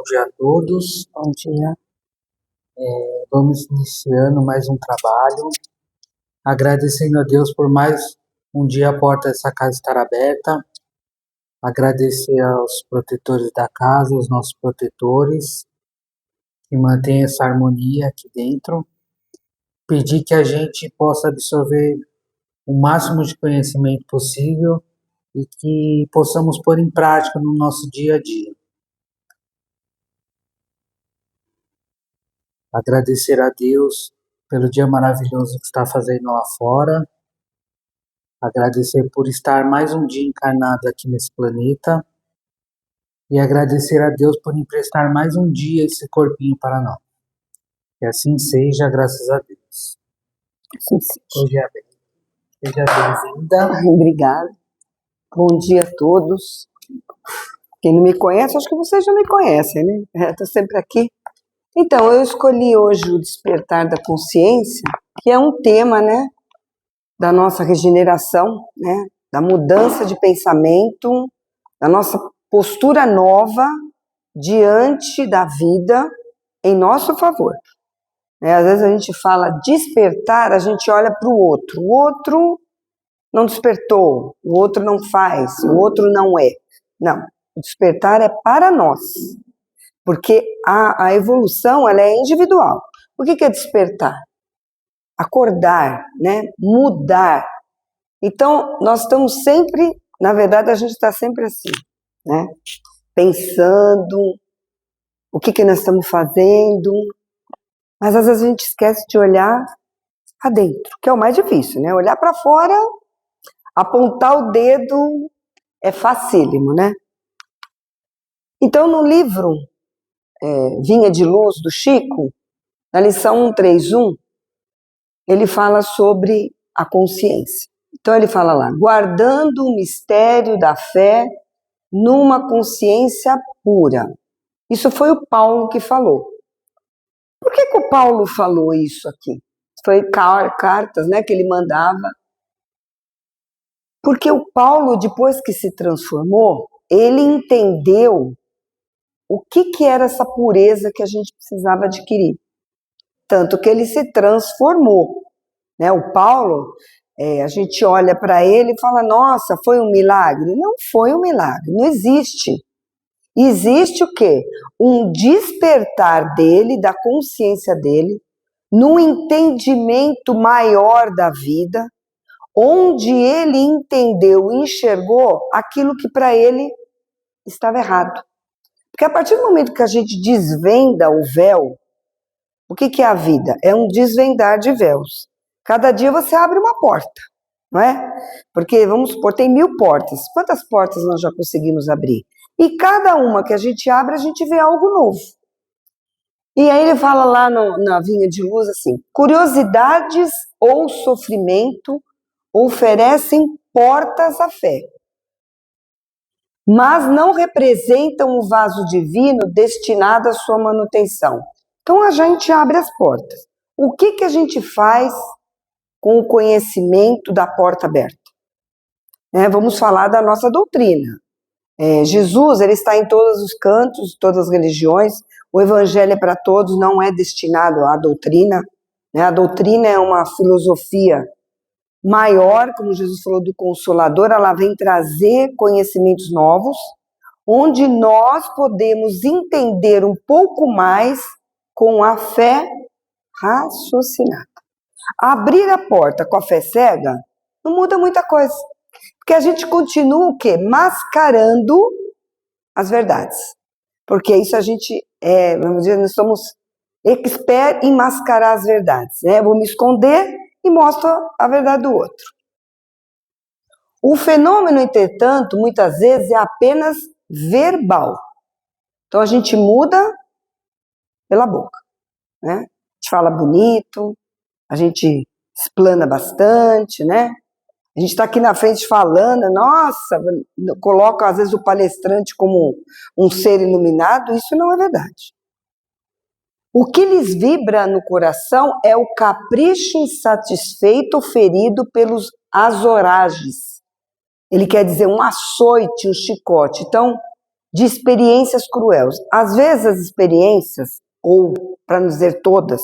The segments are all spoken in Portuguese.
dia a todos. Bom dia. Vamos iniciando mais um trabalho, agradecendo a Deus por mais um dia a porta dessa casa estar aberta, agradecer aos protetores da casa, os nossos protetores, que mantêm essa harmonia aqui dentro, pedir que a gente possa absorver o máximo de conhecimento possível e que possamos pôr em prática no nosso dia a dia. Agradecer a Deus pelo dia maravilhoso que está fazendo lá fora, agradecer por estar mais um dia encarnado aqui nesse planeta e agradecer a Deus por emprestar mais um dia esse corpinho para nós. Que assim seja, graças a Deus. Assim seja. Seja bem-vinda. Obrigada. Bom dia a todos. Quem não me conhece, acho que vocês já me conhecem, né? Estou sempre aqui. Então, eu escolhi hoje o Despertar da Consciência, que é um tema, né, da nossa regeneração, né, da mudança de pensamento, da nossa postura nova diante da vida em nosso favor. Às vezes a gente fala despertar, a gente olha para o outro não despertou, o outro não faz, o outro não é. Não, o despertar é para nós. Porque a evolução, ela é individual. O que é despertar? Acordar, né? Mudar. Então, nós estamos sempre, na verdade, a gente está sempre assim, né? Pensando, o que nós estamos fazendo, mas às vezes a gente esquece de olhar adentro, que é o mais difícil, né? Olhar para fora, apontar o dedo é facílimo, né? Então, no livro Vinha de Luz, do Chico, na lição 131, ele fala sobre a consciência. Então ele fala lá, guardando o mistério da fé numa consciência pura. Isso foi o Paulo que falou. Por que o Paulo falou isso aqui? Foi cartas, né, que ele mandava. Porque o Paulo, depois que se transformou, ele entendeu o que era essa pureza que a gente precisava adquirir. Tanto que ele se transformou. Né? O Paulo, a gente olha para ele e fala, nossa, foi um milagre? Não foi um milagre, não existe. Existe o quê? Um despertar dele, da consciência dele, num entendimento maior da vida, onde ele entendeu, enxergou aquilo que para ele estava errado. Porque a partir do momento que a gente desvenda o véu, o que é a vida? É um desvendar de véus. Cada dia você abre uma porta, não é? Porque, vamos supor, tem 1000 portas. Quantas portas nós já conseguimos abrir? E cada uma que a gente abre, a gente vê algo novo. E aí ele fala lá na Vinha de Luz assim, curiosidades ou sofrimento oferecem portas à fé, mas não representam o vaso divino destinado à sua manutenção. Então a gente abre as portas. O que a gente faz com o conhecimento da porta aberta? Vamos falar da nossa doutrina. Jesus, ele está em todos os cantos, todas as religiões. O evangelho é para todos, não é destinado à doutrina. A doutrina é uma filosofia maior, como Jesus falou do Consolador, ela vem trazer conhecimentos novos, onde nós podemos entender um pouco mais com a fé raciocinada. Abrir a porta com a fé cega não muda muita coisa, porque a gente continua o quê? Mascarando as verdades. Porque isso a gente, vamos dizer, nós somos expert em mascarar as verdades. Eu vou me esconder e mostro a verdade do outro. O fenômeno, entretanto, muitas vezes é apenas verbal. Então a gente muda pela boca, né? A gente fala bonito, a gente explana bastante, né? A gente está aqui na frente falando, nossa, coloca às vezes o palestrante como um ser iluminado, isso não é verdade. O que lhes vibra no coração é o capricho insatisfeito ferido pelos azorages. Ele quer dizer um açoite, um chicote. Então, de experiências cruéis. Às vezes as experiências, ou para não dizer todas,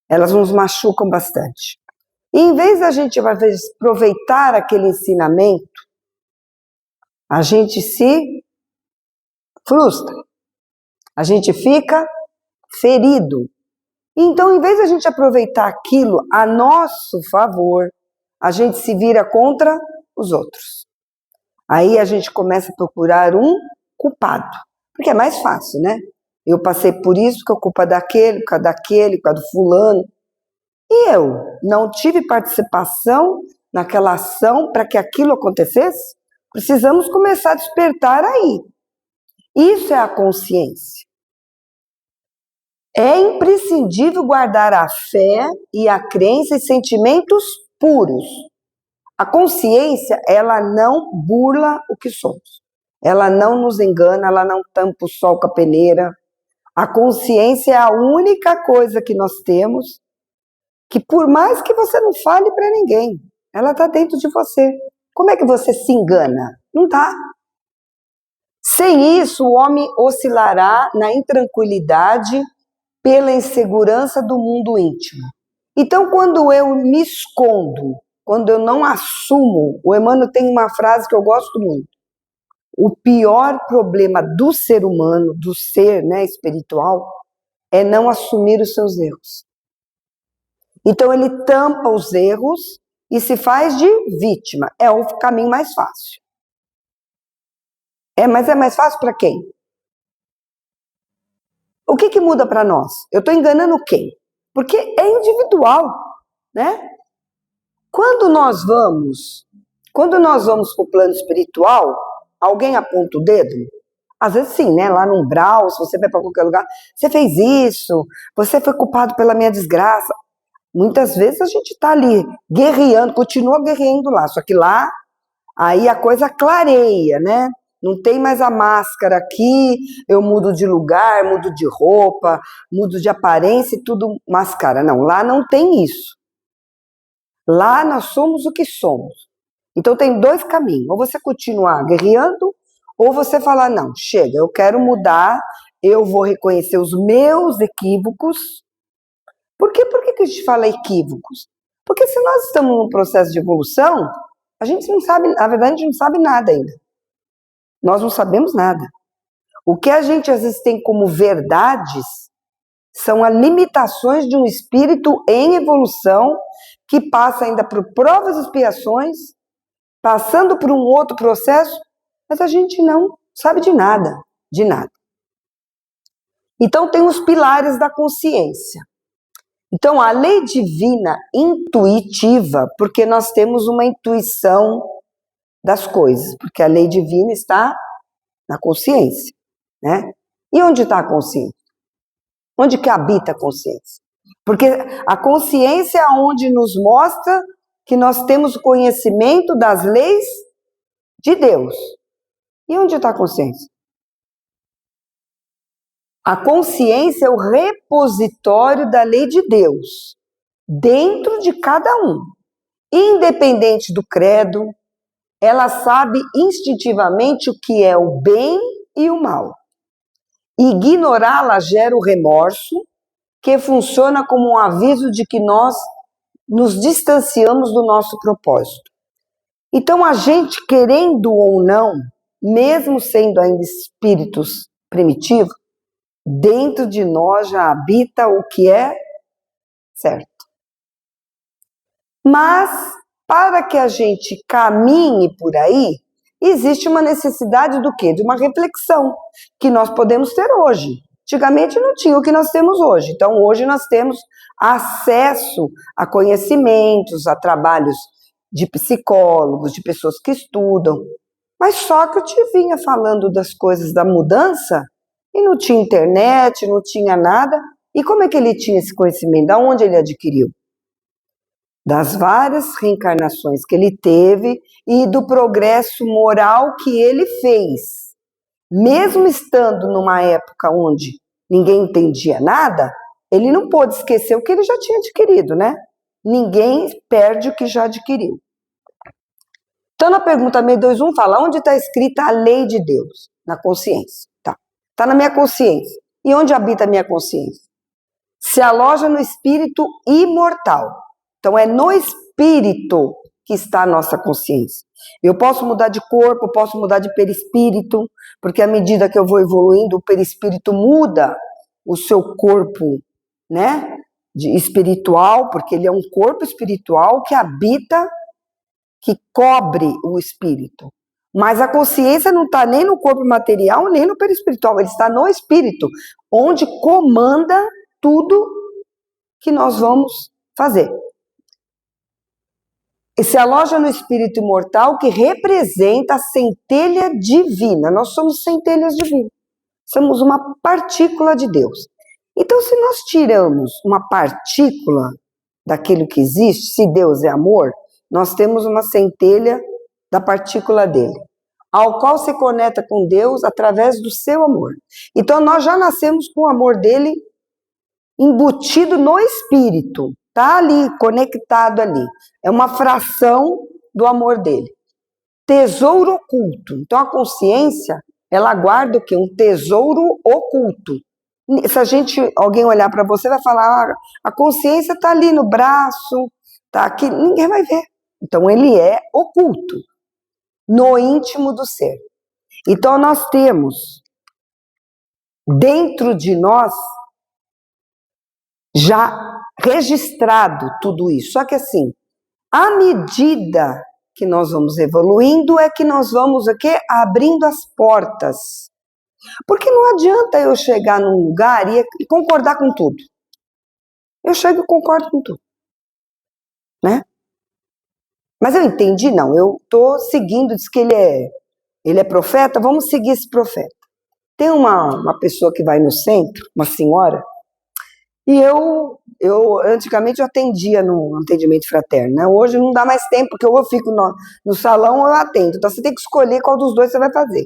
elas nos machucam bastante. E em vez da gente, às vezes, aproveitar aquele ensinamento, a gente se frustra, a gente fica ferido. Então, em vez de a gente aproveitar aquilo a nosso favor, a gente se vira contra os outros. Aí a gente começa a procurar um culpado, porque é mais fácil, né? Eu passei por isso, que é culpa daquele, por causa daquele, por causa do fulano. E eu não tive participação naquela ação para que aquilo acontecesse? Precisamos começar a despertar aí. Isso é a consciência. É imprescindível guardar a fé e a crença e sentimentos puros. A consciência, ela não burla o que somos. Ela não nos engana, ela não tampa o sol com a peneira. A consciência é a única coisa que nós temos que, por mais que você não fale para ninguém, ela está dentro de você. Como é que você se engana? Não dá. Sem isso, o homem oscilará na intranquilidade pela insegurança do mundo íntimo. Então, quando eu me escondo, quando eu não assumo, o Emmanuel tem uma frase que eu gosto muito. O pior problema do ser humano, do ser, né, espiritual, é não assumir os seus erros. Então ele tampa os erros e se faz de vítima. É o caminho mais fácil. Mas é mais fácil para quem? O que muda para nós? Eu estou enganando quem? Porque é individual, né? Quando nós vamos para o plano espiritual, alguém aponta o dedo? Às vezes sim, né? Lá no umbral, se você vai para qualquer lugar, você fez isso, você foi culpado pela minha desgraça. Muitas vezes a gente está ali guerreando, continua guerreando lá, só que lá, aí a coisa clareia, né? Não tem mais a máscara aqui, eu mudo de lugar, mudo de roupa, mudo de aparência e tudo máscara. Não, lá não tem isso. Lá nós somos o que somos. Então tem dois caminhos, ou você continuar guerreando, ou você falar, não, chega, eu quero mudar, eu vou reconhecer os meus equívocos. Por que a gente fala equívocos? Porque se nós estamos num processo de evolução, a gente não sabe, na verdade a gente não sabe nada ainda. Nós não sabemos nada. O que a gente às vezes tem como verdades são as limitações de um espírito em evolução que passa ainda por provas e expiações, passando por um outro processo, mas a gente não sabe de nada, de nada. Então tem os pilares da consciência. Então a lei divina intuitiva, porque nós temos uma intuição das coisas, porque a lei divina está na consciência, né? E onde está a consciência? Onde que habita a consciência? Porque a consciência é onde nos mostra que nós temos conhecimento das leis de Deus. E onde está a consciência? A consciência é o repositório da lei de Deus, dentro de cada um. Independente do credo, ela sabe instintivamente o que é o bem e o mal. Ignorá-la gera o remorso, que funciona como um aviso de que nós nos distanciamos do nosso propósito. Então, a gente, querendo ou não, mesmo sendo ainda espíritos primitivos, dentro de nós já habita o que é certo. Mas, para que a gente caminhe por aí, existe uma necessidade do quê? De uma reflexão, que nós podemos ter hoje. Antigamente não tinha o que nós temos hoje. Então, hoje nós temos acesso a conhecimentos, a trabalhos de psicólogos, de pessoas que estudam. Mas só que eu te vinha falando das coisas da mudança e não tinha internet, não tinha nada. E como é que ele tinha esse conhecimento? Da onde ele adquiriu? Das várias reencarnações que ele teve e do progresso moral que ele fez. Mesmo estando numa época onde ninguém entendia nada, ele não pôde esquecer o que ele já tinha adquirido, né? Ninguém perde o que já adquiriu. Então, na pergunta 621 fala, onde está escrita a lei de Deus? Na consciência. Tá. Tá na minha consciência. E onde habita a minha consciência? Se aloja no espírito imortal. Então é no espírito que está a nossa consciência. Eu posso mudar de corpo, posso mudar de perispírito, porque à medida que eu vou evoluindo, o perispírito muda o seu corpo, né? Espiritual, porque ele é um corpo espiritual que habita, que cobre o espírito. Mas a consciência não está nem no corpo material, nem no perispiritual, ele está no espírito, onde comanda tudo que nós vamos fazer. E se aloja no espírito imortal que representa a centelha divina. Nós somos centelhas divinas. Somos uma partícula de Deus. Então, se nós tiramos uma partícula daquilo que existe, se Deus é amor, nós temos uma centelha da partícula dele, ao qual se conecta com Deus através do seu amor. Então, nós já nascemos com o amor dele embutido no espírito, tá ali, conectado ali. É uma fração do amor dele. Tesouro oculto. Então, a consciência, ela guarda o quê? Um tesouro oculto. Se alguém olhar para você, vai falar, a consciência está ali no braço, está aqui, ninguém vai ver. Então, ele é oculto, no íntimo do ser. Então, nós temos dentro de nós já registrado tudo isso. Só que assim, à medida que nós vamos evoluindo, é que nós vamos aqui abrindo as portas. Porque não adianta eu chegar num lugar e concordar com tudo. Eu chego e concordo com tudo, né? Mas eu entendi, não, eu estou seguindo, diz que ele é profeta, vamos seguir esse profeta. Tem uma pessoa que vai no centro, uma senhora, e eu antigamente eu atendia no atendimento fraterno, né? Hoje não dá mais tempo, porque eu fico no salão ou eu atendo. Então você tem que escolher qual dos dois você vai fazer.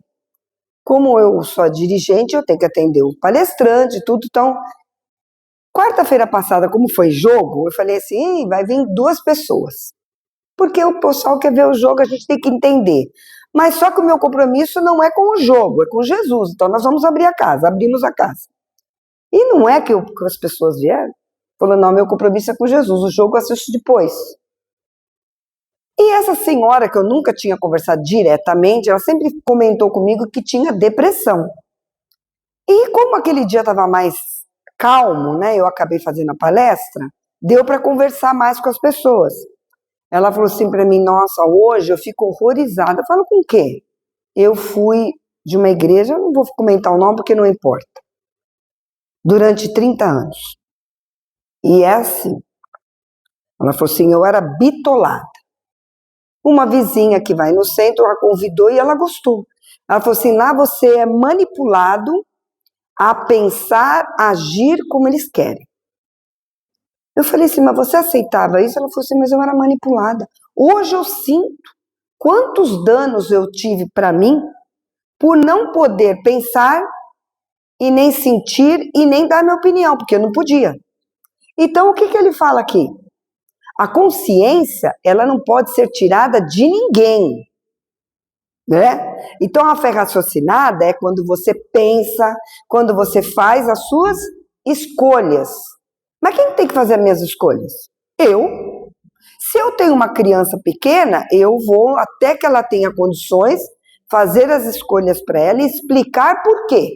Como eu sou a dirigente, eu tenho que atender o palestrante e tudo. Então, quarta-feira passada, como foi jogo, eu falei assim, vai vir 2 pessoas. Porque o pessoal quer ver o jogo, a gente tem que entender. Mas só que o meu compromisso não é com o jogo, é com Jesus. Então nós vamos abrir a casa, abrimos a casa. E não é que as pessoas vieram, falou, não, meu compromisso é com Jesus, o jogo eu assisto depois. E essa senhora, que eu nunca tinha conversado diretamente, ela sempre comentou comigo que tinha depressão. E como aquele dia estava mais calmo, né, eu acabei fazendo a palestra, deu para conversar mais com as pessoas. Ela falou assim para mim, nossa, hoje eu fico horrorizada. Eu falo, com o quê? Eu fui de uma igreja, eu não vou comentar o nome porque não importa, durante 30 anos. E é assim. Ela falou assim, eu era bitolada. Uma vizinha que vai no centro, ela convidou e ela gostou. Ela falou assim, lá você é manipulado a pensar, agir como eles querem. Eu falei assim, mas você aceitava isso? Ela falou assim, mas eu era manipulada. Hoje eu sinto quantos danos eu tive para mim por não poder pensar e nem sentir e nem dar minha opinião, porque eu não podia. Então, o que ele fala aqui? A consciência, ela não pode ser tirada de ninguém, né? Então, a fé raciocinada é quando você pensa, quando você faz as suas escolhas. Mas quem tem que fazer as minhas escolhas? Eu. Se eu tenho uma criança pequena, eu vou, até que ela tenha condições, fazer as escolhas para ela e explicar por quê.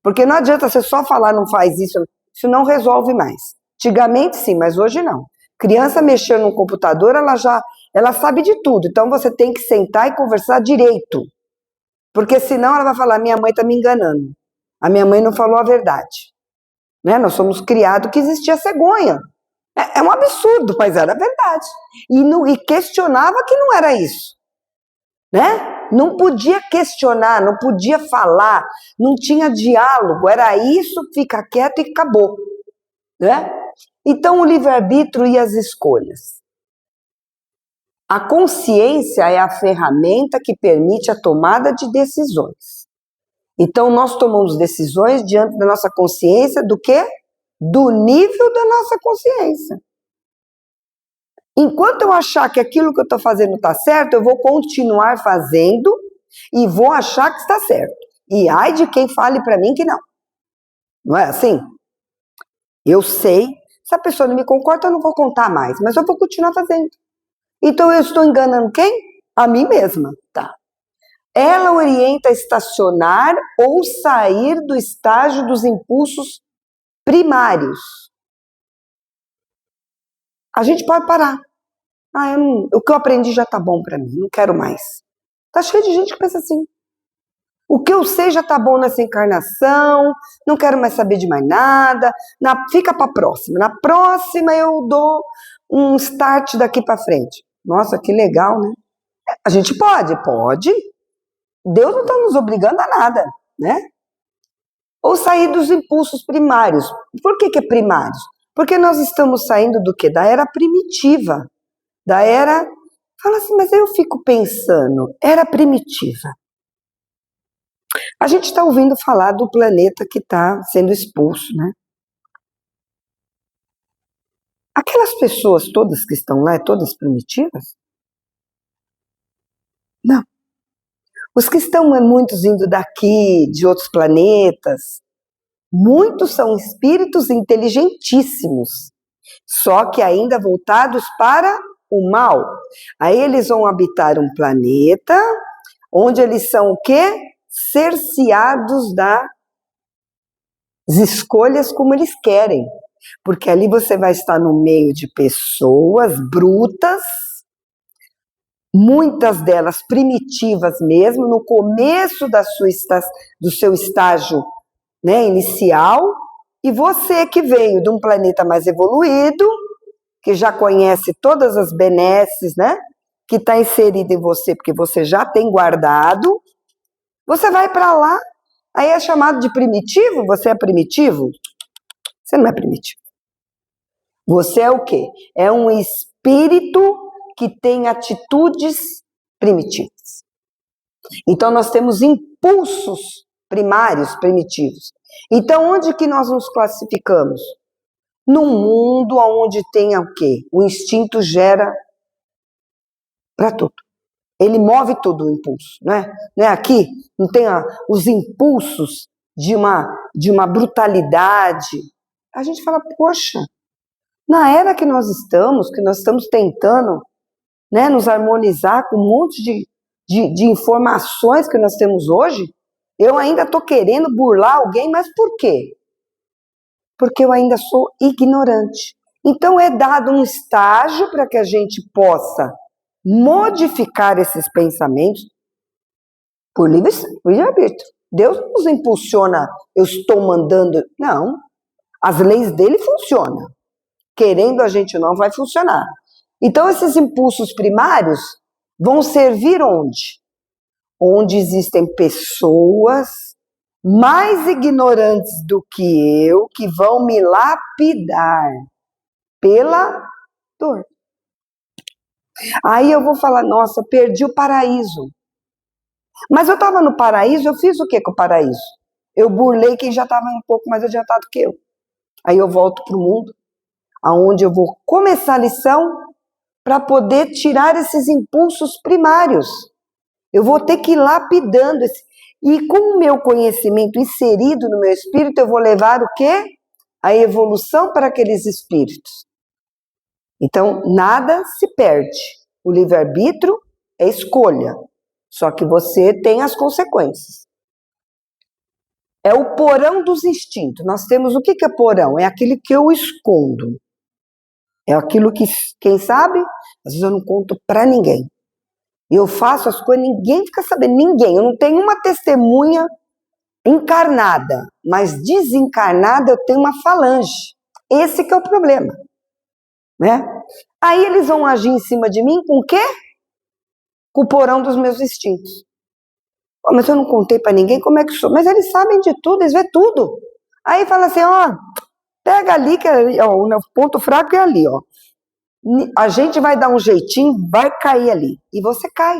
Porque não adianta você só falar, não faz isso não resolve mais. Antigamente sim, mas hoje não. Criança mexendo no computador, ela sabe de tudo. Então você tem que sentar e conversar direito. Porque senão ela vai falar, minha mãe está me enganando. A minha mãe não falou a verdade. Né? Nós somos criados que existia cegonha. É um absurdo, mas era verdade. E questionava que não era isso. Né? Não podia questionar, não podia falar, não tinha diálogo, era isso, fica quieto e acabou. Né? Então, o livre-arbítrio e as escolhas. A consciência é a ferramenta que permite a tomada de decisões. Então, nós tomamos decisões diante da nossa consciência do quê? Do nível da nossa consciência. Enquanto eu achar que aquilo que eu estou fazendo está certo, eu vou continuar fazendo e vou achar que está certo. E ai de quem fale para mim que não. Não é assim? Eu sei, se a pessoa não me concorda, eu não vou contar mais, mas eu vou continuar fazendo. Então eu estou enganando quem? A mim mesma, tá? Ela orienta a estacionar ou sair do estágio dos impulsos primários. A gente pode parar. O que eu aprendi já tá bom para mim, não quero mais. Tá cheio de gente que pensa assim. O que eu sei já tá bom nessa encarnação, não quero mais saber de mais nada, fica para a próxima. Na próxima eu dou um start daqui para frente. Nossa, que legal, né? A gente pode. Deus não está nos obrigando a nada, né? Ou sair dos impulsos primários. Por que é primários? Porque nós estamos saindo do quê? Da era primitiva. Da era... Fala assim, mas eu fico pensando, era primitiva. A gente está ouvindo falar do planeta que está sendo expulso, né? Aquelas pessoas todas que estão lá, todas primitivas? Não. Os que estão, muitos indo daqui, de outros planetas, muitos são espíritos inteligentíssimos, só que ainda voltados para o mal. Aí eles vão habitar um planeta onde eles são o quê? Cerceados das escolhas como eles querem. Porque ali você vai estar no meio de pessoas brutas, muitas delas primitivas mesmo, no começo do seu estágio, né, inicial, e você que veio de um planeta mais evoluído, que já conhece todas as benesses, né, que está inserido em você, porque você já tem guardado, você vai para lá, aí é chamado de primitivo? Você é primitivo? Você não é primitivo. Você é o quê? É um espírito que tem atitudes primitivas. Então, nós temos impulsos primários, primitivos. Então, onde que nós nos classificamos? Num mundo onde tem o quê? O instinto gera para tudo. Ele move todo o impulso, né? Não é aqui? Não tem os impulsos de uma brutalidade. A gente fala, poxa, na era que nós estamos tentando, né, nos harmonizar com um monte de informações que nós temos hoje, eu ainda estou querendo burlar alguém, mas por quê? Porque eu ainda sou ignorante. Então é dado um estágio para que a gente possa modificar esses pensamentos por livre-arbítrio. Deus não nos impulsiona, eu estou mandando, não. As leis dele funcionam. Querendo a gente ou não, vai funcionar. Então, esses impulsos primários vão servir onde? Onde existem pessoas mais ignorantes do que eu, que vão me lapidar pela dor. Aí eu vou falar, nossa, perdi o paraíso. Mas eu estava no paraíso, eu fiz o que com o paraíso? Eu burlei quem já estava um pouco mais adiantado que eu. Aí eu volto para o mundo, aonde eu vou começar a lição para poder tirar esses impulsos primários. Eu vou ter que ir lapidando. E com o meu conhecimento inserido no meu espírito, eu vou levar o quê? A evolução para aqueles espíritos. Então, nada se perde. O livre-arbítrio é escolha. Só que você tem as consequências. É o porão dos instintos. Nós temos o que é porão? É aquilo que eu escondo. É aquilo que, quem sabe, às vezes eu não conto para ninguém. Eu faço as coisas, ninguém fica sabendo, ninguém. Eu não tenho uma testemunha encarnada, mas desencarnada eu tenho uma falange. Esse que é o problema, né? Aí eles vão agir em cima de mim com o quê? Com o porão dos meus instintos. Oh, mas eu não contei para ninguém como é que sou. Mas eles sabem de tudo, eles vêem tudo. Aí fala assim, ó, pega ali, que o ponto fraco é ali, ó. A gente vai dar um jeitinho, vai cair ali. E você cai.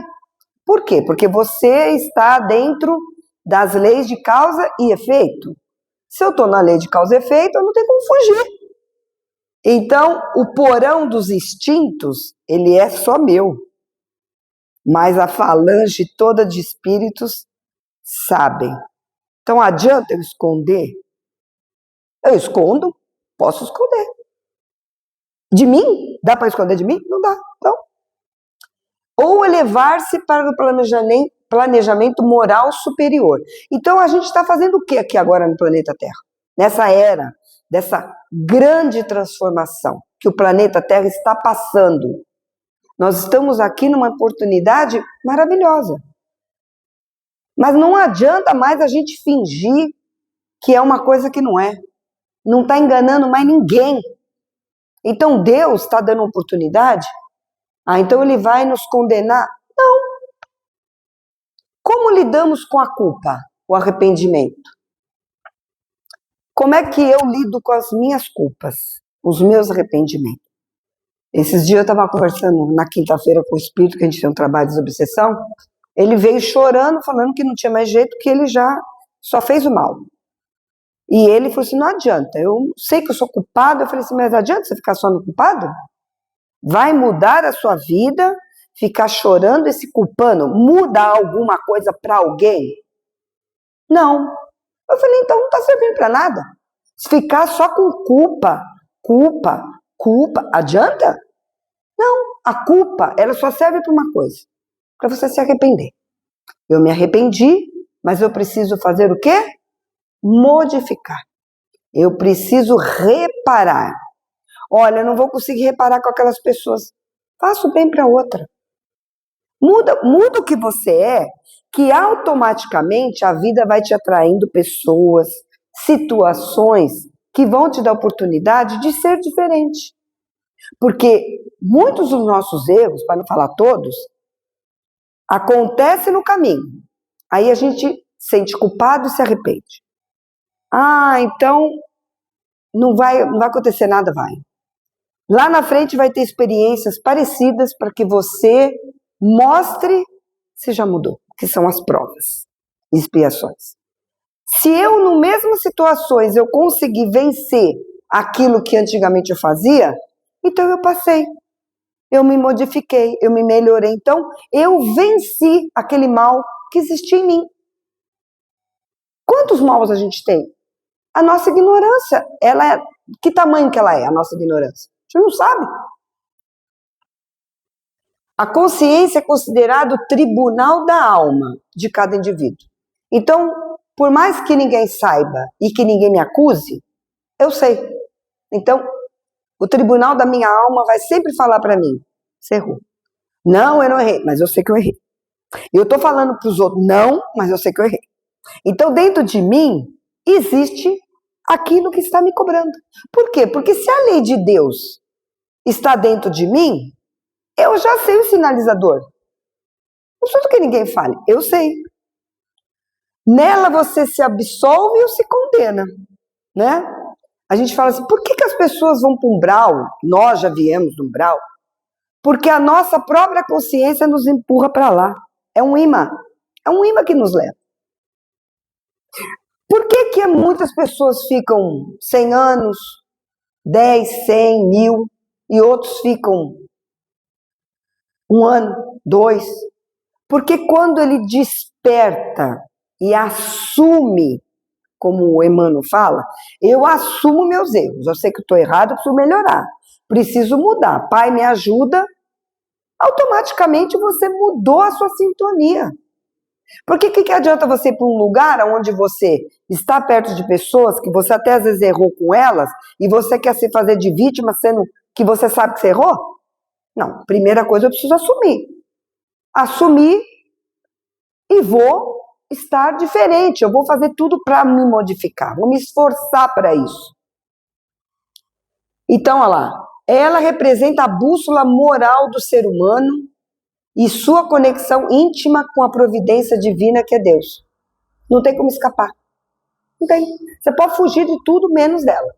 Por quê? Porque você está dentro das leis de causa e efeito. Se eu estou na lei de causa e efeito, eu não tenho como fugir. Então, o porão dos instintos, ele é só meu. mas a falange toda de espíritos sabem. Então, adianta eu esconder? Eu escondo? Posso esconder. De mim? Dá para esconder de mim? Não dá. Não. Ou elevar-se para o planejamento moral superior. Então, a gente está fazendo o que aqui agora no planeta Terra? Nessa era, dessa grande transformação que o planeta Terra está passando. Nós estamos aqui numa oportunidade maravilhosa. Mas não adianta mais a gente fingir que é uma coisa que não é. Não está enganando mais ninguém. Então Deus está dando oportunidade? Então Ele vai nos condenar? Não. Como lidamos com a culpa, o arrependimento? Como é que eu lido com as minhas culpas, os meus arrependimentos? Esses dias eu estava conversando na quinta-feira com o espírito, que a gente tem um trabalho de desobsessão. Ele veio chorando, falando que não tinha mais jeito, que ele já só fez o mal. E ele falou assim, não adianta, eu sei que eu sou culpado. Eu falei assim, mas adianta você ficar só no culpado? Vai mudar a sua vida, ficar chorando e se culpando? Muda alguma coisa para alguém? Não. Eu falei, então não está servindo para nada. Se ficar só com culpa, adianta? Não, a culpa, ela só serve para uma coisa, para você se arrepender. Eu me arrependi, mas eu preciso fazer o quê? Modificar. Eu preciso reparar. Olha, eu não vou conseguir reparar com aquelas pessoas. Faça o bem para outra. Muda o que você é, que automaticamente a vida vai te atraindo pessoas, situações que vão te dar oportunidade de ser diferente. Porque muitos dos nossos erros, para não falar todos, acontecem no caminho. Aí a gente sente culpado e se arrepende. Então não vai acontecer nada, vai. Lá na frente vai ter experiências parecidas para que você mostre se já mudou, que são as provas, expiações. Se eu, no mesmas situações, eu consegui vencer aquilo que antigamente eu fazia, então eu passei, eu me modifiquei, eu me melhorei. Então, eu venci aquele mal que existia em mim. Quantos maus a gente tem? A nossa ignorância, que tamanho que ela é, a nossa ignorância? A gente não sabe. A consciência é considerado o tribunal da alma de cada indivíduo. Então, por mais que ninguém saiba e que ninguém me acuse, eu sei. Então, o tribunal da minha alma vai sempre falar para mim, você errou. Não, eu não errei, mas eu sei que eu errei. Eu estou falando para os outros, não, mas eu sei que eu errei. Então, dentro de mim, existe aquilo que está me cobrando. Por quê? Porque se a lei de Deus está dentro de mim, eu já sei o sinalizador. Não preciso que ninguém fale, eu sei. Nela você se absolve ou se condena, né? A gente fala assim, por que as pessoas vão para um umbral? Nós já viemos do umbral. Porque a nossa própria consciência nos empurra para lá. É um imã que nos leva. Por que muitas pessoas ficam 100 anos, 10, 100, 1000, e outros ficam 1 ano, 2? Porque quando ele desperta e assume, como o Emmanuel fala, eu assumo meus erros, eu sei que estou errado, eu preciso melhorar, preciso mudar, Pai me ajuda, automaticamente você mudou a sua sintonia. Porque que adianta você ir para um lugar onde você está perto de pessoas que você até às vezes errou com elas e você quer se fazer de vítima sendo que você sabe que você errou? Não, primeira coisa eu preciso assumir. Assumir e vou estar diferente, eu vou fazer tudo para me modificar, vou me esforçar para isso. Então, olha lá, ela representa a bússola moral do ser humano e sua conexão íntima com a providência divina que é Deus. Não tem como escapar. Não tem. Você pode fugir de tudo menos dela.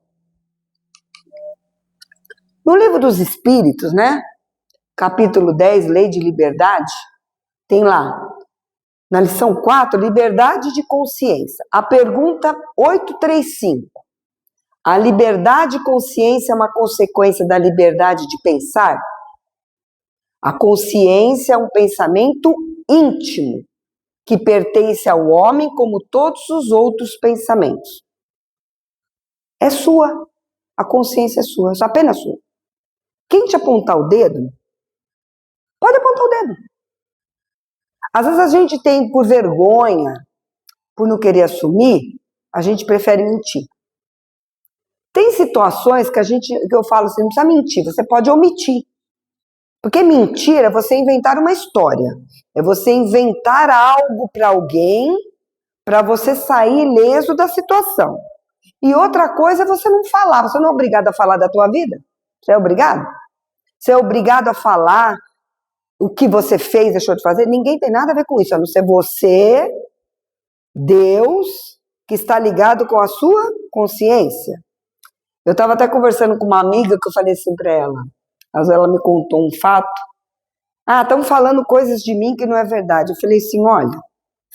No Livro dos Espíritos, né? Capítulo 10, Lei de Liberdade, tem lá, na lição 4, liberdade de consciência. A pergunta 835. A liberdade de consciência é uma consequência da liberdade de pensar? A consciência é um pensamento íntimo, que pertence ao homem como todos os outros pensamentos. É sua. A consciência é sua, é apenas sua. Quem te apontar o dedo, pode apontar o dedo. Às vezes a gente tem, por vergonha, por não querer assumir, a gente prefere mentir. Tem situações que eu falo assim, não precisa mentir, você pode omitir. Porque mentira é você inventar uma história. É você inventar algo para alguém, para você sair ileso da situação. E outra coisa é você não falar. Você não é obrigado a falar da tua vida. Você é obrigado? Você é obrigado a falar o que você fez, deixou de fazer? Ninguém tem nada a ver com isso, a não ser você, Deus, que está ligado com a sua consciência. Eu estava até conversando com uma amiga que eu falei assim para ela. Ela me contou um fato. Estão falando coisas de mim que não é verdade. Eu falei assim, olha,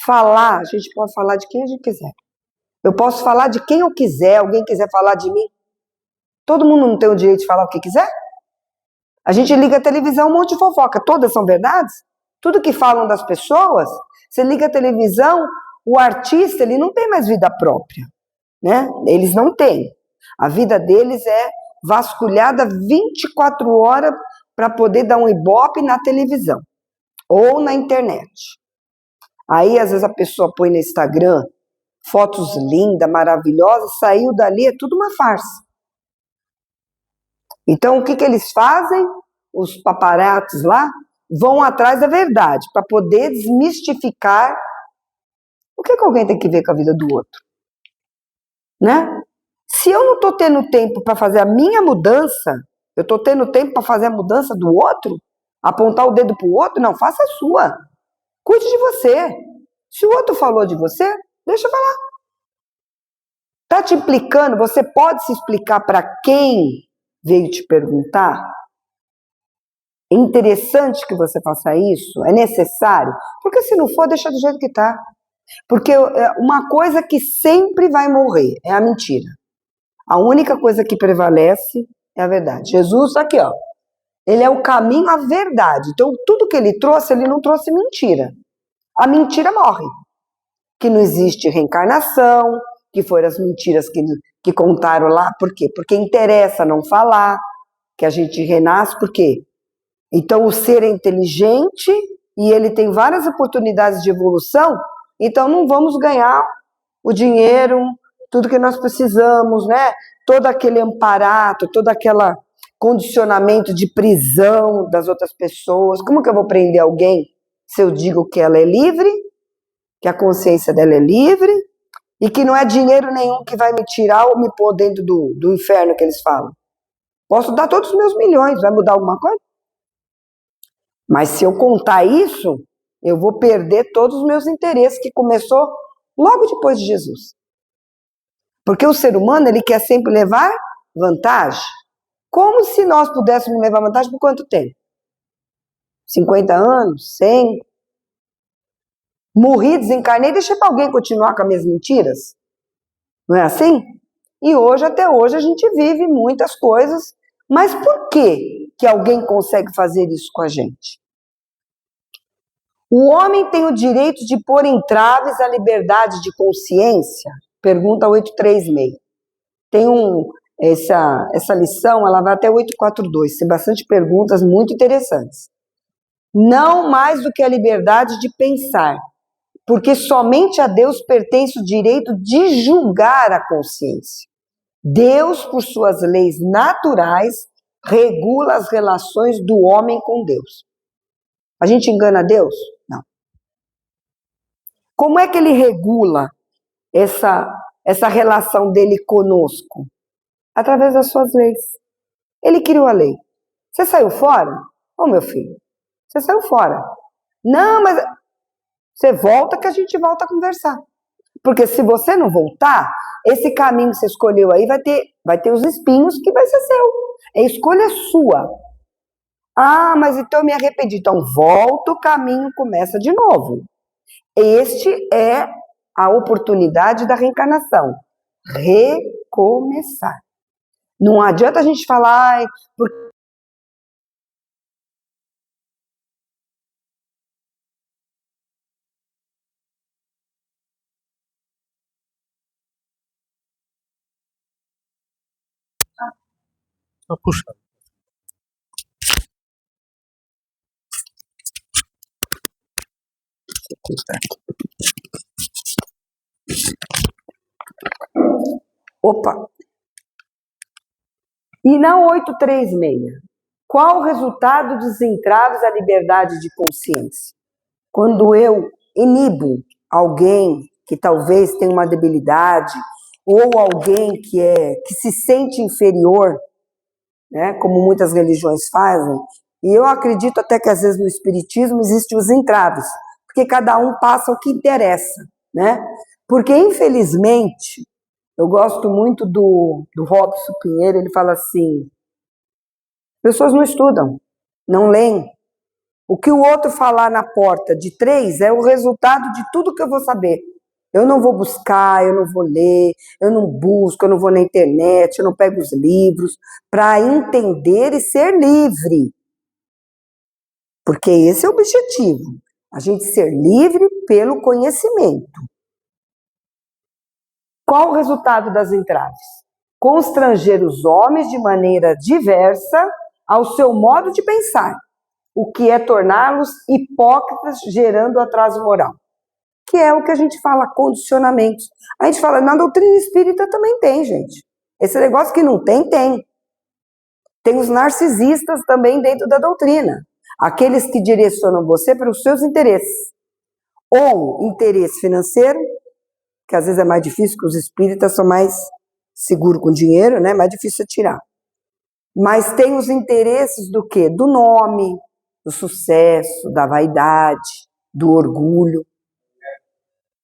falar, a gente pode falar de quem a gente quiser. Eu posso falar de quem eu quiser, alguém quiser falar de mim. Todo mundo não tem o direito de falar o que quiser? A gente liga a televisão, um monte de fofoca, todas são verdades? Tudo que falam das pessoas, você liga a televisão, o artista, ele não tem mais vida própria, né? Eles não têm. A vida deles é vasculhada 24 horas para poder dar um ibope na televisão ou na internet. Aí, às vezes, a pessoa põe no Instagram fotos lindas, maravilhosas, saiu dali, é tudo uma farsa. Então, o que eles fazem? Os paparazzis lá vão atrás da verdade, para poder desmistificar o que alguém tem que ver com a vida do outro. Né? Se eu não estou tendo tempo para fazer a minha mudança, eu estou tendo tempo para fazer a mudança do outro? Apontar o dedo para o outro? Não, faça a sua. Cuide de você. Se o outro falou de você, deixa eu falar. Está te implicando? Você pode se explicar para quem veio te perguntar? É interessante que você faça isso? É necessário? Porque se não for, deixa do jeito que está. Porque uma coisa que sempre vai morrer é a mentira. A única coisa que prevalece é a verdade. Jesus, aqui, ó, ele é o caminho à verdade. Então, tudo que ele não trouxe mentira. A mentira morre. Que não existe reencarnação, que foram as mentiras que contaram lá. Por quê? Porque interessa não falar, que a gente renasce, por quê? Então, o ser é inteligente e ele tem várias oportunidades de evolução, então não vamos ganhar o dinheiro, tudo que nós precisamos, né? Todo aquele amparato, todo aquele condicionamento de prisão das outras pessoas. Como que eu vou prender alguém se eu digo que ela é livre, que a consciência dela é livre e que não é dinheiro nenhum que vai me tirar ou me pôr dentro do inferno que eles falam? Posso dar todos os meus milhões, vai mudar alguma coisa? Mas se eu contar isso, eu vou perder todos os meus interesses, que começou logo depois de Jesus. Porque o ser humano, ele quer sempre levar vantagem. Como se nós pudéssemos levar vantagem por quanto tempo? 50 anos? 100? Morri, desencarnei, deixei para alguém continuar com as minhas mentiras? Não é assim? E hoje, até hoje, a gente vive muitas coisas. Mas por que alguém consegue fazer isso com a gente? O homem tem o direito de pôr entraves à liberdade de consciência? Pergunta 836. Tem essa lição, ela vai até 842, tem bastante perguntas muito interessantes. Não mais do que a liberdade de pensar, porque somente a Deus pertence o direito de julgar a consciência. Deus, por suas leis naturais, regula as relações do homem com Deus. A gente engana Deus? Não. Como é que ele regula essa relação dele conosco? Através das suas leis. Ele criou a lei. Você saiu fora? Ô, meu filho, você saiu fora. Não, mas você volta que a gente volta a conversar. Porque se você não voltar, esse caminho que você escolheu aí vai ter os espinhos que vai ser seu. É escolha sua. Ah, mas então eu me arrependi. Então volta, o caminho começa de novo. Este é a oportunidade da reencarnação. Recomeçar. Não adianta a gente falar, Só puxar. Opa! E na 836, qual o resultado dos entraves à liberdade de consciência? Quando eu inibo alguém que talvez tenha uma debilidade, ou alguém que se sente inferior, né, como muitas religiões fazem, e eu acredito até que às vezes no espiritismo existem os entraves, porque cada um passa o que interessa, né? Porque infelizmente, eu gosto muito do Robson Pinheiro, ele fala assim, pessoas não estudam, não leem. O que o outro falar na porta de 3 é o resultado de tudo que eu vou saber. Eu não vou buscar, eu não vou ler, eu não busco, eu não vou na internet, eu não pego os livros para entender e ser livre. Porque esse é o objetivo, a gente ser livre pelo conhecimento. Qual o resultado das entraves? Constranger os homens de maneira diversa ao seu modo de pensar, o que é torná-los hipócritas, gerando atraso moral. Que é o que a gente fala, condicionamentos. A gente fala, na doutrina espírita também tem, gente. Esse negócio que não tem, tem. Tem os narcisistas também dentro da doutrina. Aqueles que direcionam você para os seus interesses. Ou interesse financeiro, que às vezes é mais difícil, que os espíritas são mais seguros com dinheiro, né? Mais difícil de tirar. Mas tem os interesses do quê? Do nome, do sucesso, da vaidade, do orgulho.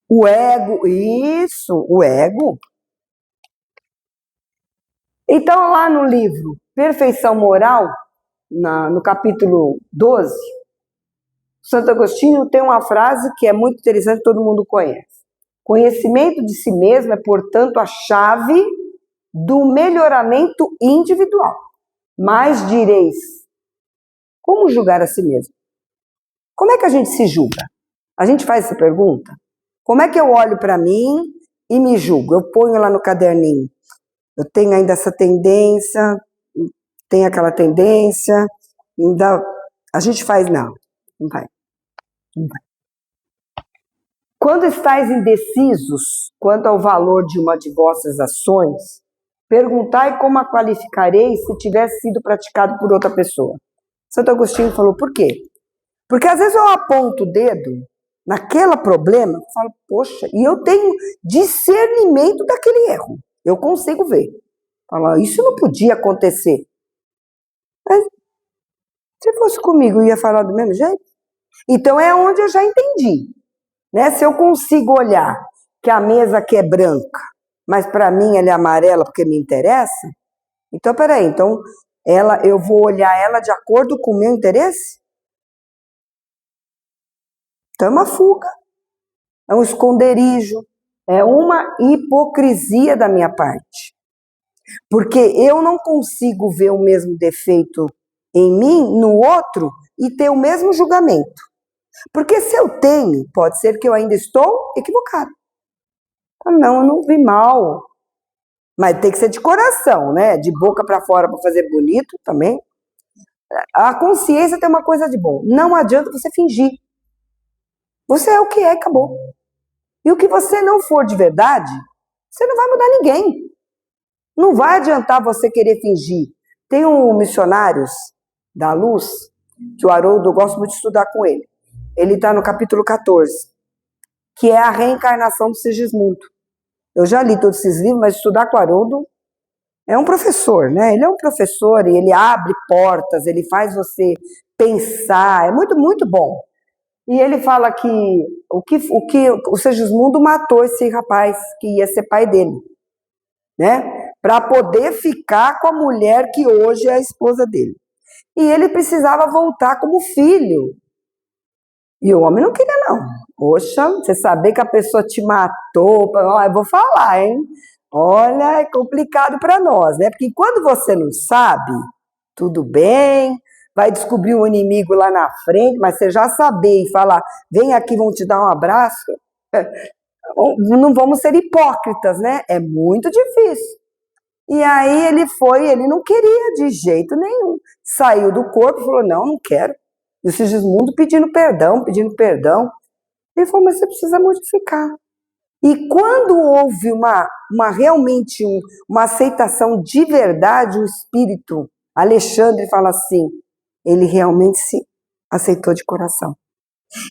O ego, isso, o ego. Então, lá no livro Perfeição Moral, no capítulo 12, Santo Agostinho tem uma frase que é muito interessante, todo mundo conhece. Conhecimento de si mesmo é, portanto, a chave do melhoramento individual. Mas direis, como julgar a si mesmo? Como é que a gente se julga? A gente faz essa pergunta? Como é que eu olho para mim e me julgo? Eu ponho lá no caderninho. Eu tenho ainda essa tendência, tem aquela tendência, ainda a gente faz, não vai. Quando estáis indecisos quanto ao valor de uma de vossas ações, perguntai como a qualificareis se tivesse sido praticado por outra pessoa. Santo Agostinho falou, por quê? Porque às vezes eu aponto o dedo naquele problema, eu falo, poxa, e eu tenho discernimento daquele erro. Eu consigo ver. Falo, isso não podia acontecer. Mas, se fosse comigo, eu ia falar do mesmo jeito? Então é onde eu já entendi. Né? Se eu consigo olhar que a mesa aqui é branca, mas para mim ela é amarela porque me interessa, então peraí, então eu vou olhar ela de acordo com o meu interesse? Então é uma fuga, é um esconderijo, é uma hipocrisia da minha parte. Porque eu não consigo ver o mesmo defeito em mim, no outro, e ter o mesmo julgamento. Porque se eu tenho, pode ser que eu ainda estou equivocado. Não, eu não vi mal. Mas tem que ser de coração, né? De boca para fora para fazer bonito também. A consciência tem uma coisa de bom. Não adianta você fingir. Você é o que é, acabou. E o que você não for de verdade, você não vai mudar ninguém. Não vai adiantar você querer fingir. Tem um Missionários da Luz, que o Haroldo, eu gosto muito de estudar com ele. Ele está no capítulo 14, que é a reencarnação do Sigismundo. Eu já li todos esses livros, mas estudar com o Haroldo é um professor, né? Ele é um professor e ele abre portas, ele faz você pensar, é muito, muito bom. E ele fala que o Sigismundo matou esse rapaz que ia ser pai dele, né? Para poder ficar com a mulher que hoje é a esposa dele. E ele precisava voltar como filho. E o homem não queria, não. Poxa, você saber que a pessoa te matou, eu vou falar, hein? Olha, é complicado para nós, né? Porque quando você não sabe, tudo bem, vai descobrir um inimigo lá na frente, mas você já saber e falar, vem aqui, vão te dar um abraço, não vamos ser hipócritas, né? É muito difícil. E aí ele não queria de jeito nenhum. Saiu do corpo e falou, não quero. E o Sigismundo pedindo perdão. Ele falou, mas você precisa modificar. E quando houve realmente uma aceitação de verdade, o espírito, Alexandre fala assim, ele realmente se aceitou de coração.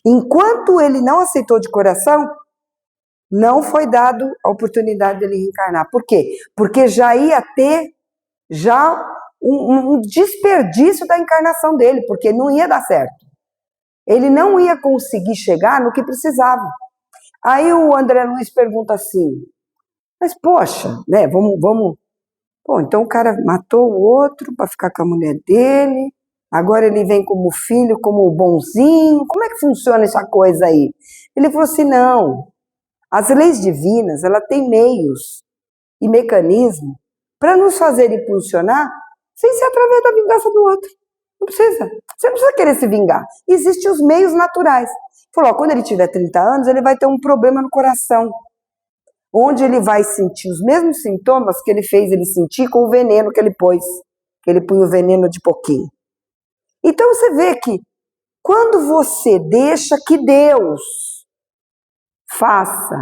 Enquanto ele não aceitou de coração, não foi dado a oportunidade dele reencarnar. Por quê? Porque já ia ter um desperdício da encarnação dele, porque não ia dar certo. Ele não ia conseguir chegar no que precisava. Aí o André Luiz pergunta assim, mas poxa, né, vamos... Pô, então o cara matou o outro para ficar com a mulher dele, agora ele vem como filho, como bonzinho, como é que funciona essa coisa aí? Ele falou assim, não, as leis divinas, ela tem meios e mecanismos para nos fazer funcionar sem ser através da vingança do outro. Não precisa. Você não precisa querer se vingar. Existem os meios naturais. Falou, quando ele tiver 30 anos, ele vai ter um problema no coração, onde ele vai sentir os mesmos sintomas que ele fez ele sentir com o veneno que ele pôs, que ele punha o veneno de pouquinho. Então você vê que quando você deixa que Deus faça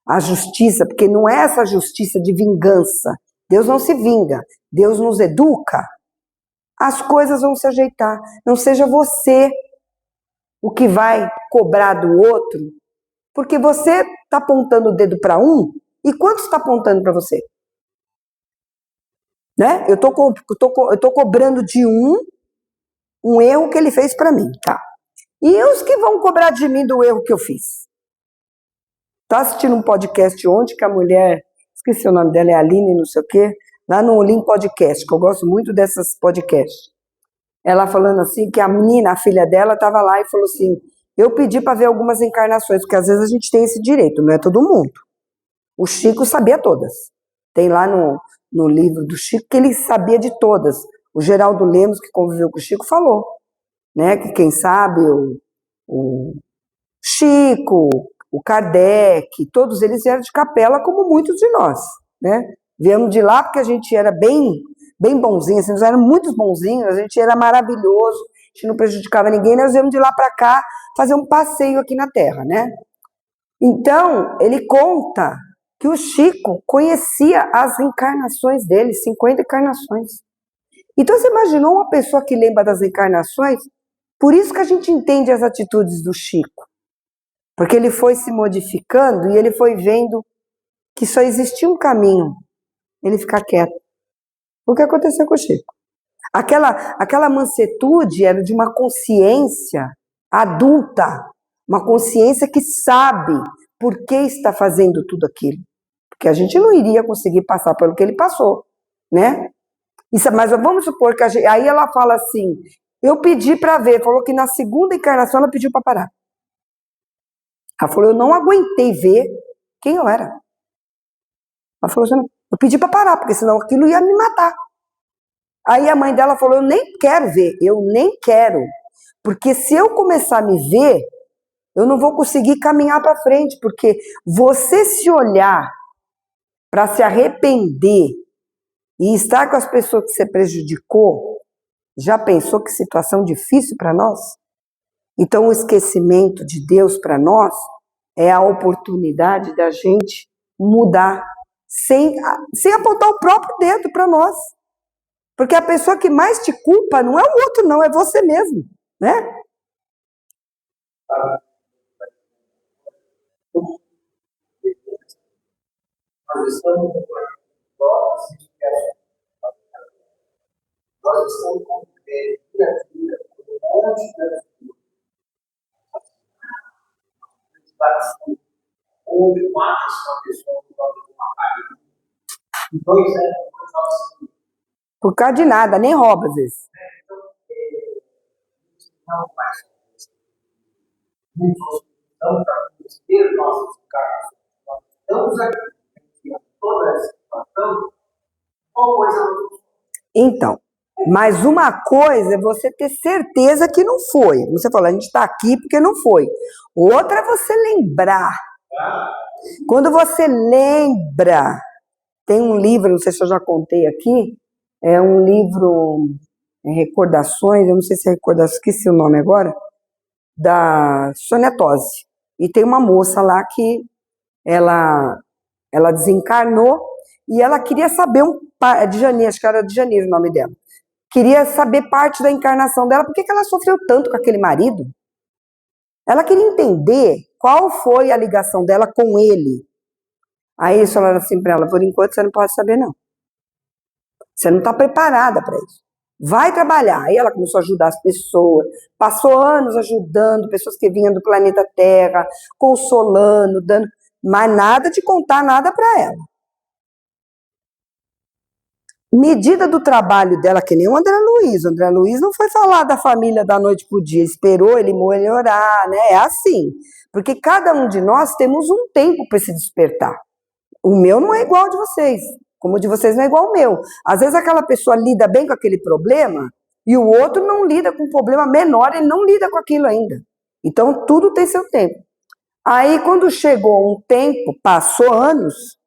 a justiça, porque não é essa justiça de vingança, Deus não se vinga, Deus nos educa, as coisas vão se ajeitar. Não seja você o que vai cobrar do outro, porque você está apontando o dedo para um, e quantos está apontando para você? Né? Eu tô cobrando de um erro que ele fez para mim, tá? E os que vão cobrar de mim do erro que eu fiz? Tá assistindo um podcast ontem que a mulher, esqueci o nome dela, é Aline, não sei o quê, lá no Link Podcast, que eu gosto muito dessas podcasts. Ela falando assim que a menina, a filha dela, estava lá e falou assim, eu pedi para ver algumas encarnações, porque às vezes a gente tem esse direito, não é todo mundo. O Chico sabia todas. Tem lá no livro do Chico que ele sabia de todas. O Geraldo Lemos, que conviveu com o Chico, falou, né, que quem sabe o Chico, o Kardec, todos eles eram de capela, como muitos de nós, né? Viemos de lá porque a gente era bem bonzinhos, nós éramos muito bonzinhos, a gente era maravilhoso, a gente não prejudicava ninguém, nós viemos de lá para cá fazer um passeio aqui na Terra, né? Então, ele conta que o Chico conhecia as encarnações dele, 50 encarnações. Então, você imaginou uma pessoa que lembra das encarnações? Por isso que a gente entende as atitudes do Chico. Porque ele foi se modificando e ele foi vendo que só existia um caminho, ele ficar quieto. O que aconteceu com o Chico? Aquela mansetude era de uma consciência adulta, uma consciência que sabe por que está fazendo tudo aquilo. Porque a gente não iria conseguir passar pelo que ele passou, né? Mas vamos supor que aí ela fala assim, eu pedi para ver, falou que na segunda encarnação ela pediu para parar. Ela falou, eu não aguentei ver quem eu era. Ela falou, eu pedi para parar, porque senão aquilo ia me matar. Aí a mãe dela falou, eu nem quero ver, eu nem quero. Porque se eu começar a me ver, eu não vou conseguir caminhar para frente, porque você se olhar para se arrepender e estar com as pessoas que você prejudicou, já pensou que situação difícil para nós? Então o esquecimento de Deus para nós é a oportunidade da gente mudar, sem apontar o próprio dedo para nós. Porque a pessoa que mais te culpa não é o outro, não, é você mesmo, né? Nós estamos com um monte de houve uma pessoa por causa de uma página. Em 2 anos, por causa de nada, nem rouba às vezes. Não faz. Muitos não para ter nossos carros. Nós estamos aqui, toda essa situação, ou coisa. Então, mas uma coisa é você ter certeza que não foi. Você falou, a gente está aqui porque não foi. Outra é você lembrar. Quando você lembra Tem um livro, não sei se eu já contei aqui, é um livro, Recordações, eu não sei se é Recordações, esqueci o nome agora, da Sônia Tosi. E tem uma moça lá que ela desencarnou e ela queria saber, de Janeiro, acho que era de Janeiro o nome dela, queria saber parte da encarnação dela, por que ela sofreu tanto com aquele marido? Ela queria entender qual foi a ligação dela com ele. Aí eles falaram assim para ela, por enquanto você não pode saber não. Você não está preparada para isso. Vai trabalhar. Aí ela começou a ajudar as pessoas, passou anos ajudando pessoas que vinham do planeta Terra, consolando, dando, mas nada de contar nada para ela. Medida do trabalho dela, que nem o André Luiz. O André Luiz não foi falar da família da noite pro dia, esperou ele melhorar, né? É assim. Porque cada um de nós temos um tempo para se despertar. O meu não é igual ao de vocês, como o de vocês não é igual ao meu. Às vezes aquela pessoa lida bem com aquele problema e o outro não lida com um problema menor, ele não lida com aquilo ainda. Então tudo tem seu tempo. Aí quando chegou um tempo, passou anos,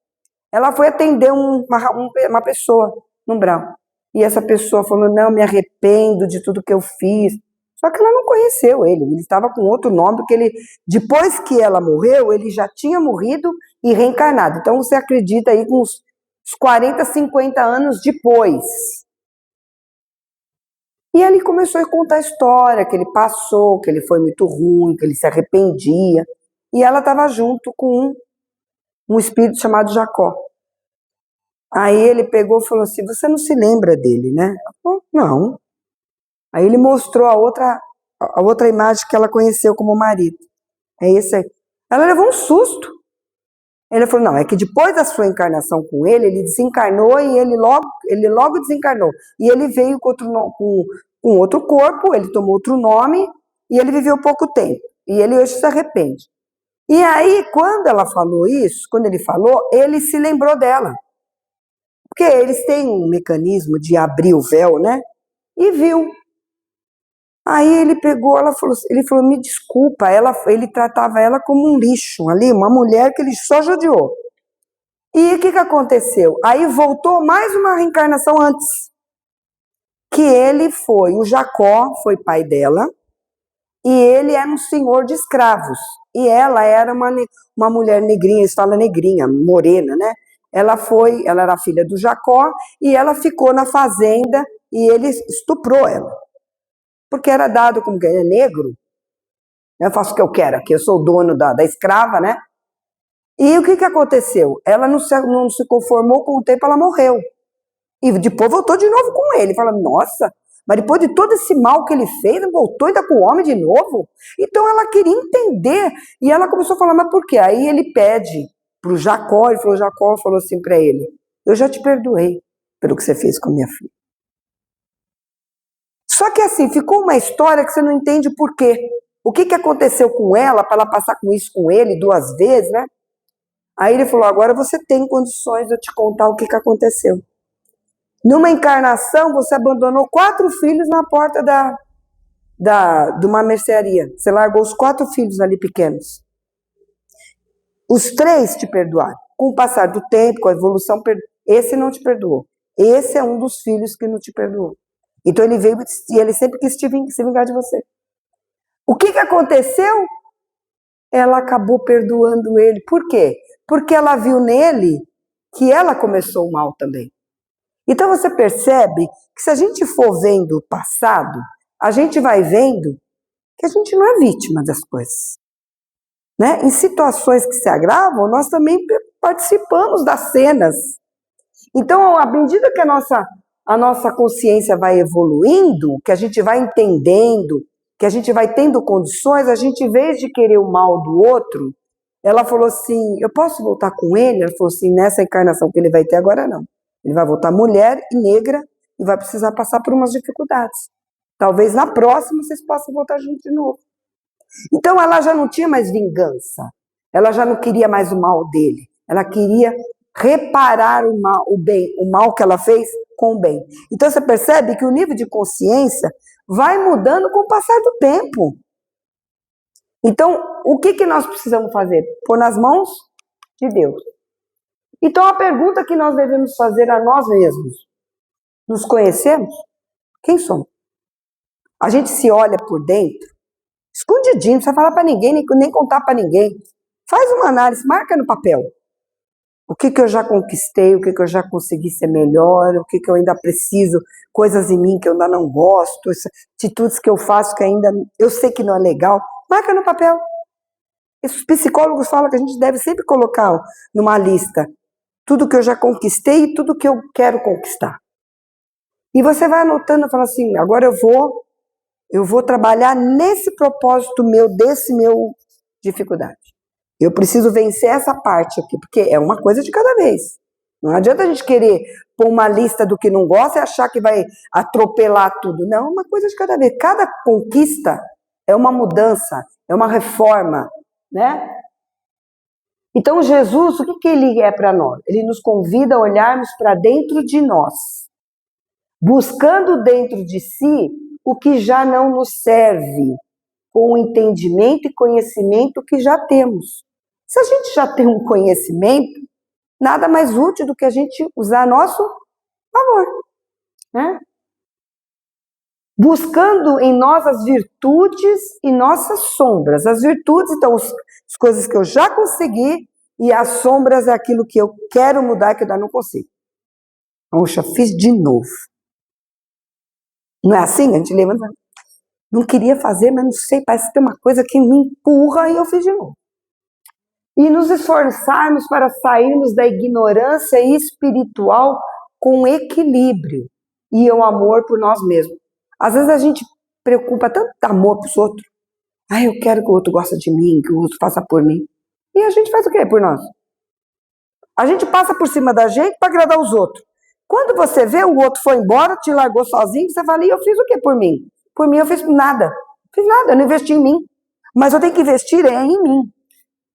ela foi atender uma pessoa no umbral. E essa pessoa falou, não, me arrependo de tudo que eu fiz. Só que ela não conheceu ele estava com outro nome, porque depois que ela morreu, ele já tinha morrido e reencarnado. Então você acredita aí com uns 40, 50 anos depois. E ele começou a contar a história, que ele passou, que ele foi muito ruim, que ele se arrependia. E ela estava junto com um espírito chamado Jacó. Aí ele pegou e falou assim, você não se lembra dele, né? Ela falou, não. Aí ele mostrou a outra imagem que ela conheceu como marido. É esse aí. Ela levou um susto. Ele falou, não, é que depois da sua encarnação com ele desencarnou e ele logo desencarnou. E ele veio com outro corpo, ele tomou outro nome e ele viveu pouco tempo. E ele hoje se arrepende. E aí, quando ela falou isso, quando ele falou, ele se lembrou dela. Porque eles têm um mecanismo de abrir o véu, né? E viu. Aí ele pegou, ele falou, me desculpa, ele tratava ela como um lixo ali, uma mulher que ele só judiou. E o que aconteceu? Aí voltou mais uma reencarnação antes, que o Jacó foi pai dela, e ele era um senhor de escravos, e ela era uma mulher negrinha, eles falam negrinha, morena, né? Ela era filha do Jacó, e ela ficou na fazenda, e ele estuprou ela. Porque era dado como que é negro, eu faço o que eu quero aqui, eu sou o dono da escrava, né? E o que aconteceu? Ela não se conformou, com o tempo ela morreu. E depois voltou de novo com ele, falando, nossa, mas depois de todo esse mal que ele fez, voltou ainda com o homem de novo? Então ela queria entender, e ela começou a falar, mas por quê? Aí ele pede para o Jacó, Jacó falou assim para ele, eu já te perdoei pelo que você fez com minha filha. Só que assim, ficou uma história que você não entende por quê. O que aconteceu com ela, para ela passar com isso com ele 2 vezes, né? Aí ele falou, agora você tem condições de eu te contar o que aconteceu. Numa encarnação, você abandonou 4 filhos na porta de uma mercearia. Você largou os 4 filhos ali pequenos. Os 3 te perdoaram. Com o passar do tempo, com a evolução, esse não te perdoou. Esse é um dos filhos que não te perdoou. Então ele veio e ele sempre quis se vingar de você. O que aconteceu? Ela acabou perdoando ele. Por quê? Porque ela viu nele que ela começou o mal também. Então você percebe que se a gente for vendo o passado, a gente vai vendo que a gente não é vítima das coisas. Né? Em situações que se agravam, nós também participamos das cenas. Então, à medida que a nossa consciência vai evoluindo, que a gente vai entendendo, que a gente vai tendo condições, a gente, em vez de querer o mal do outro, ela falou assim, eu posso voltar com ele? Ela falou assim, nessa encarnação que ele vai ter agora, não. Ele vai voltar mulher e negra e vai precisar passar por umas dificuldades. Talvez na próxima vocês possam voltar junto de novo. Então ela já não tinha mais vingança, ela já não queria mais o mal dele, ela queria reparar o mal que ela fez com o bem. Então você percebe que o nível de consciência vai mudando com o passar do tempo. Então, o que nós precisamos fazer? Pôr nas mãos de Deus. Então a pergunta que nós devemos fazer a nós mesmos: nos conhecemos? Quem somos? A gente se olha por dentro, escondidinho, não precisa falar para ninguém, nem contar para ninguém. Faz uma análise, marca no papel. O que eu já conquistei, o que eu já consegui ser melhor, o que eu ainda preciso, coisas em mim que eu ainda não gosto, atitudes que eu faço que ainda eu sei que não é legal. Marca no papel. Os psicólogos falam que a gente deve sempre colocar numa lista tudo que eu já conquistei e tudo que eu quero conquistar. E você vai anotando e fala assim, agora eu vou trabalhar nesse propósito meu, desse meu dificuldade. Eu preciso vencer essa parte aqui, porque é uma coisa de cada vez. Não adianta a gente querer pôr uma lista do que não gosta e achar que vai atropelar tudo. Não, uma coisa de cada vez. Cada conquista é uma mudança, é uma reforma, né? Então, Jesus, o que ele é para nós? Ele nos convida a olharmos para dentro de nós, buscando dentro de si o que já não nos serve, com o entendimento e conhecimento que já temos. Se a gente já tem um conhecimento, nada mais útil do que a gente usar a nosso favor, né? Buscando em nós as virtudes e nossas sombras. As virtudes, então, as coisas que eu já consegui, e as sombras é aquilo que eu quero mudar e que eu ainda não consigo. Poxa, fiz de novo. Não é assim? A gente levanta, não queria fazer, mas não sei, parece que tem uma coisa que me empurra e eu fiz de novo. E nos esforçarmos para sairmos da ignorância espiritual com equilíbrio e o amor por nós mesmos. Às vezes a gente preocupa tanto amor para os outros. Eu quero que o outro goste de mim, que o outro faça por mim. E a gente faz o quê por nós? A gente passa por cima da gente para agradar os outros. Quando você vê o outro foi embora, te largou sozinho, você fala, e eu fiz o quê por mim? Por mim eu fiz nada. Fiz nada, eu não investi em mim. Mas eu tenho que investir em mim.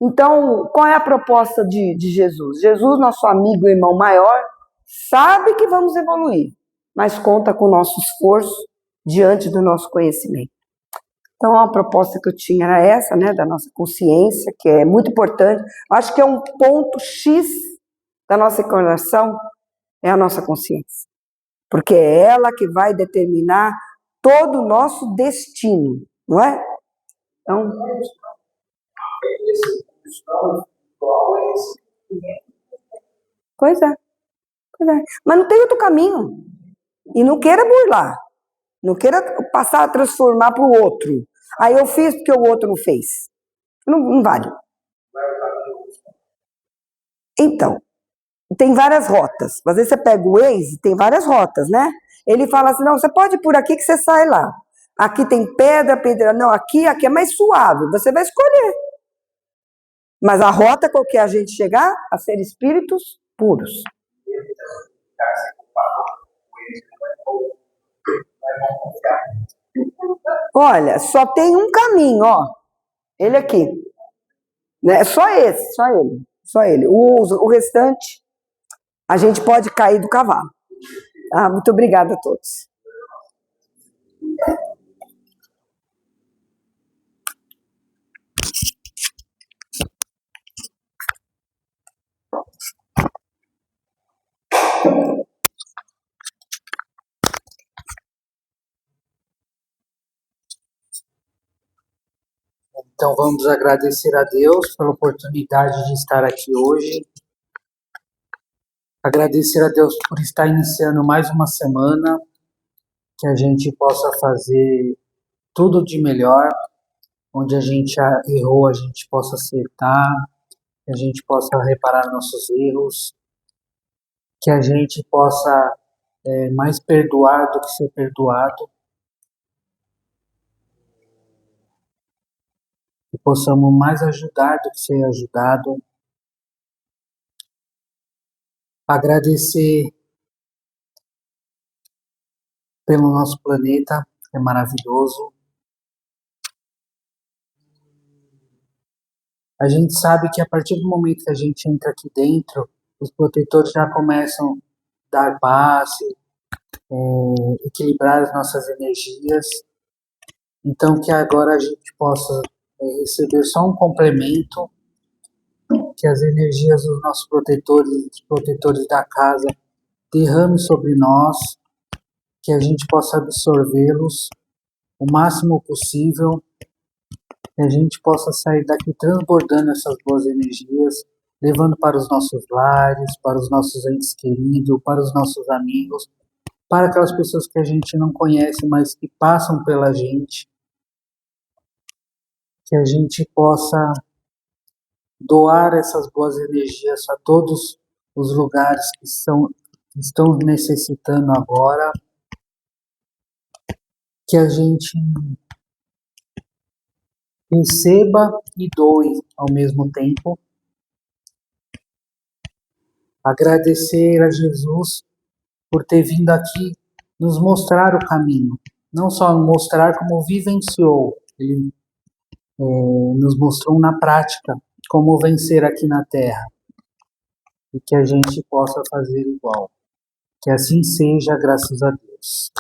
Então, qual é a proposta de Jesus? Jesus, nosso amigo e irmão maior, sabe que vamos evoluir, mas conta com o nosso esforço diante do nosso conhecimento. Então, a proposta que eu tinha era essa, né, da nossa consciência, que é muito importante. Acho que é um ponto X da nossa encarnação, é a nossa consciência. Porque é ela que vai determinar todo o nosso destino, não é? Então... Pois é. Mas não tem outro caminho. E não queira burlar. Não queira passar a transformar para o outro. Aí eu fiz porque o outro não fez. Não vale. Então, tem várias rotas. Às vezes você pega o Waze, tem várias rotas, né? Ele fala assim, não, você pode ir por aqui que você sai lá. Aqui tem pedra, não, aqui é mais suave. Você vai escolher. Mas a rota qual que é a gente chegar? A ser espíritos puros. Olha, só tem um caminho, ó. Ele aqui. Né? Só esse, só ele. O restante, a gente pode cair do cavalo. Muito obrigada a todos. Então vamos agradecer a Deus pela oportunidade de estar aqui hoje. Agradecer a Deus por estar iniciando mais uma semana, que a gente possa fazer tudo de melhor, onde a gente errou, a gente possa acertar, que a gente possa reparar nossos erros, que a gente possa mais perdoar do que ser perdoado, que possamos mais ajudar do que ser ajudado. Agradecer pelo nosso planeta, que é maravilhoso. A gente sabe que a partir do momento que a gente entra aqui dentro, os protetores já começam a dar passe, equilibrar as nossas energias. Então, que agora a gente possa receber só um complemento, que as energias dos nossos protetores da casa, derrame sobre nós, que a gente possa absorvê-los o máximo possível, que a gente possa sair daqui transbordando essas boas energias, levando para os nossos lares, para os nossos entes queridos, para os nossos amigos, para aquelas pessoas que a gente não conhece, mas que passam pela gente, que a gente possa doar essas boas energias a todos os lugares que estão necessitando agora, que a gente receba e doe ao mesmo tempo. Agradecer a Jesus por ter vindo aqui nos mostrar o caminho, não só mostrar como vivenciou, ele nos mostrou na prática como vencer aqui na Terra, e que a gente possa fazer igual. Que assim seja, graças a Deus.